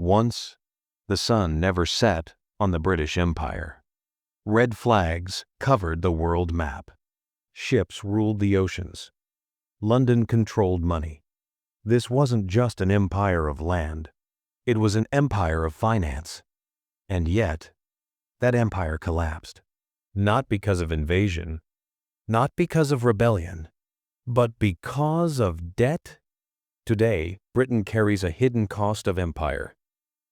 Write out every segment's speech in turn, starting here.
Once, the sun never set on the British Empire. Red flags covered the world map. Ships ruled the oceans. London controlled money. This wasn't just an empire of land. It was an empire of finance. And yet, that empire collapsed. Not because of invasion, not because of rebellion, but because of debt. Today, Britain carries a hidden cost of empire,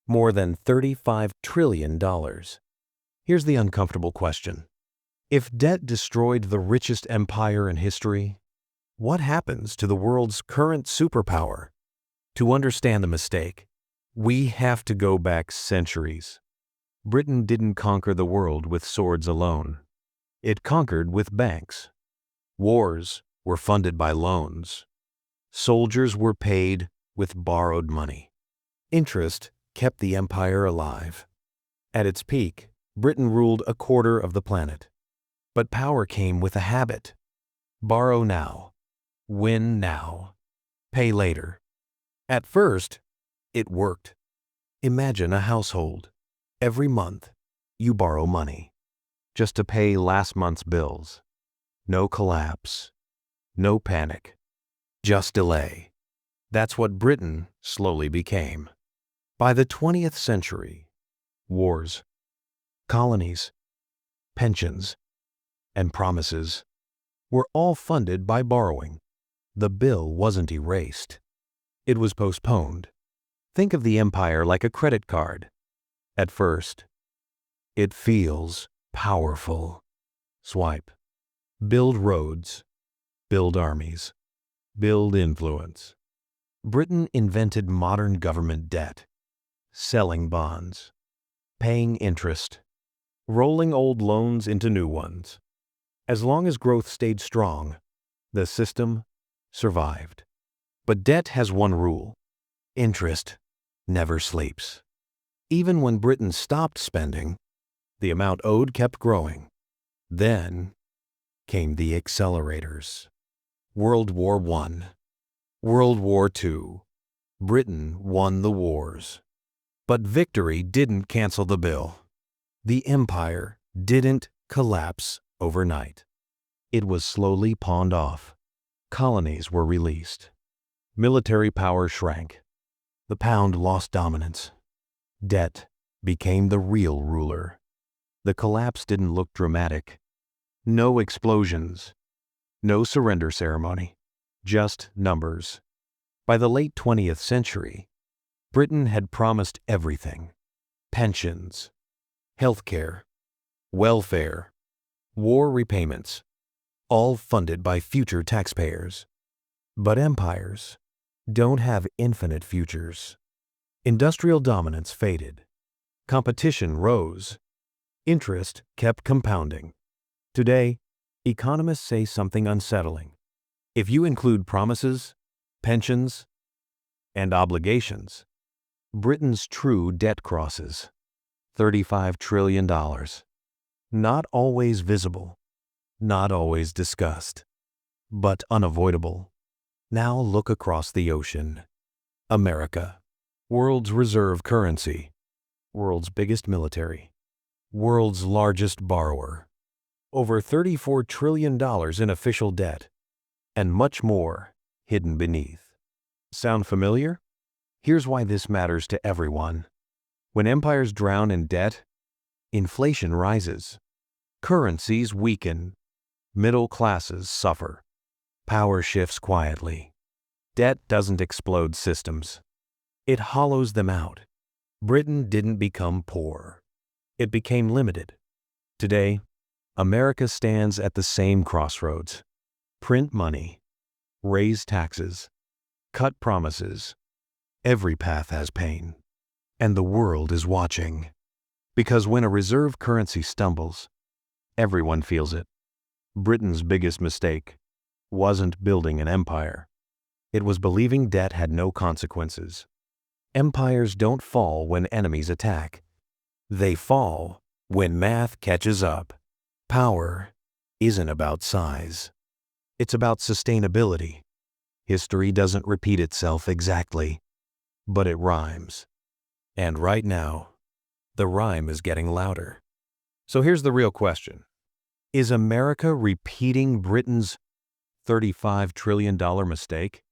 more than $35 trillion. Here's the uncomfortable question. If debt destroyed the richest empire in history, what happens to the world's current superpower? To understand the mistake, we have to go back centuries. Britain didn't conquer the world with swords alone. It conquered with banks. Wars were funded by loans. Soldiers were paid with borrowed money. Interest kept the empire alive. At its peak, Britain ruled a quarter of the planet. But power came with a habit. Borrow now. Win now. Pay later. At first, it worked. Imagine a household. Every month, you borrow money just to pay last month's bills. No collapse. No panic. Just delay. That's what Britain slowly became. By the 20th century, wars, colonies, pensions, and promises were all funded by borrowing. The bill wasn't erased. It was postponed. Think of the empire like a credit card. At first, it feels powerful. Swipe. Build roads. Build armies. Build influence. Britain invented modern government debt. Selling bonds. Paying interest. Rolling old loans into new ones. As long as growth stayed strong, the system survived. But debt has one rule. Interest never sleeps. Even when Britain stopped spending, the amount owed kept growing. Then came the accelerators. World War I. World War II. Britain won the wars. But victory didn't cancel the bill. The empire didn't collapse overnight. It was slowly pawned off. Colonies were released. Military power shrank. The pound lost dominance. Debt became the real ruler. The collapse didn't look dramatic. No explosions. No surrender ceremony. Just numbers. By the late 20th century, Britain had promised everything. Pensions, healthcare, welfare, war repayments, all funded by future taxpayers. But empires don't have infinite futures. Industrial dominance faded. Competition rose. Interest kept compounding. Today, economists say something unsettling. If you include promises, pensions, and obligations, Britain's true debt crosses $35 trillion. Not always visible, not always discussed, but unavoidable. Now look across the ocean. America. World's reserve currency, world's biggest military, world's largest borrower, over $34 trillion in official debt, and much more hidden beneath. Sound familiar? Here's why this matters to everyone. When empires drown in debt, inflation rises, currencies weaken, middle classes suffer, power shifts quietly. Debt doesn't explode systems. It hollows them out. Britain didn't become poor. It became limited. Today, America stands at the same crossroads. Print money, raise taxes, cut promises. Every path has pain. And the world is watching. Because when a reserve currency stumbles, everyone feels it. Britain's biggest mistake wasn't building an empire. It was believing debt had no consequences. Empires don't fall when enemies attack. They fall when math catches up. Power isn't about size. It's about sustainability. History doesn't repeat itself exactly, but it rhymes. And right now, the rhyme is getting louder. So here's the real question. Is America repeating Britain's $35 trillion mistake?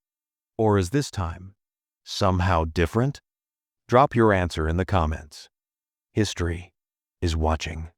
Or is this time somehow different? Drop your answer in the comments. History is watching.